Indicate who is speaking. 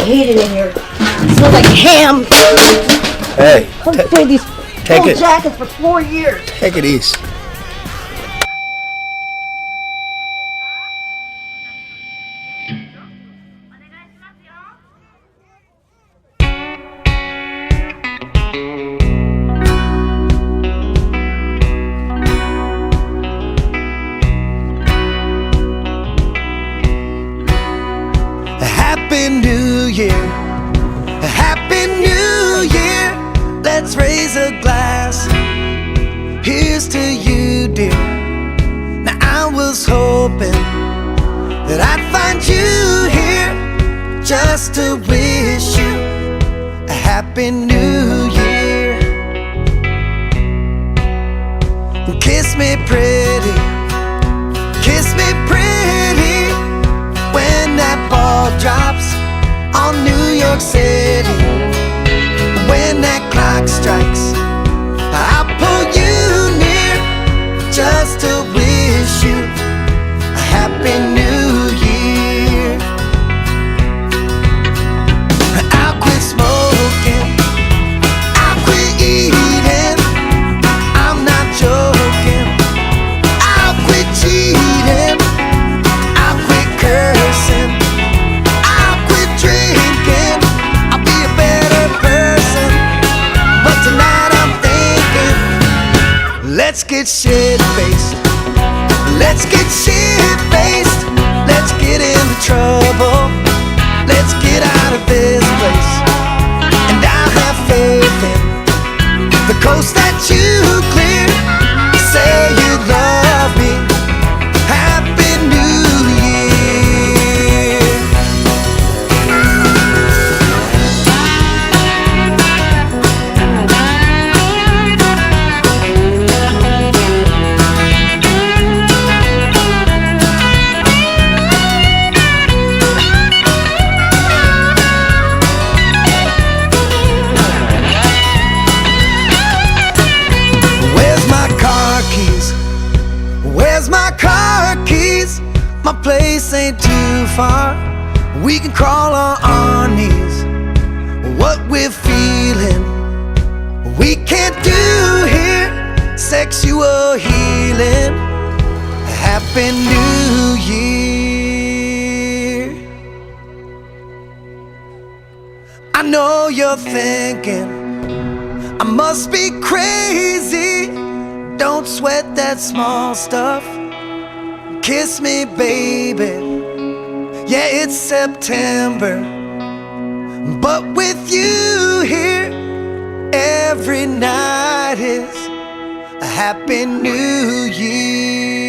Speaker 1: hate it in here. It smells like ham.
Speaker 2: Hey,
Speaker 1: I've paid these
Speaker 2: take
Speaker 1: full
Speaker 2: it.
Speaker 1: jackets for 4 years.
Speaker 2: Take it easy.
Speaker 3: Happy New Year, Happy New Year. Let's raise a glass. Here's to you, dear. Now I was hoping that I'd find you here just to wish you a Happy New Year. Kiss me pretty, kiss me pretty, when that ball drops on New York City. When that clock strikes, I'll pull you near just to wish you a Happy New Year. I'll quit smoking, I'll quit eating, I'm not joking. I'll quit cheating, I'll quit cursing, I'll quit drinking, I'll be a better person. But tonight I'm thinking, let's get shit-faced, let's get shit-faced, let's get into trouble, let's get out of this place. And I'll have faith in the coast that you clear. Say you love me, Happy New Year. Where's my car keys? Where's my car keys? My place ain't too far. We can crawl on our knees. What we're feeling, we can't do here. Sexual healing, Happy New Year. I know you're thinking I must be crazy. Don't sweat that small stuff. Kiss me, baby. Yeah, it's September, but with you here, every night is a Happy New Year.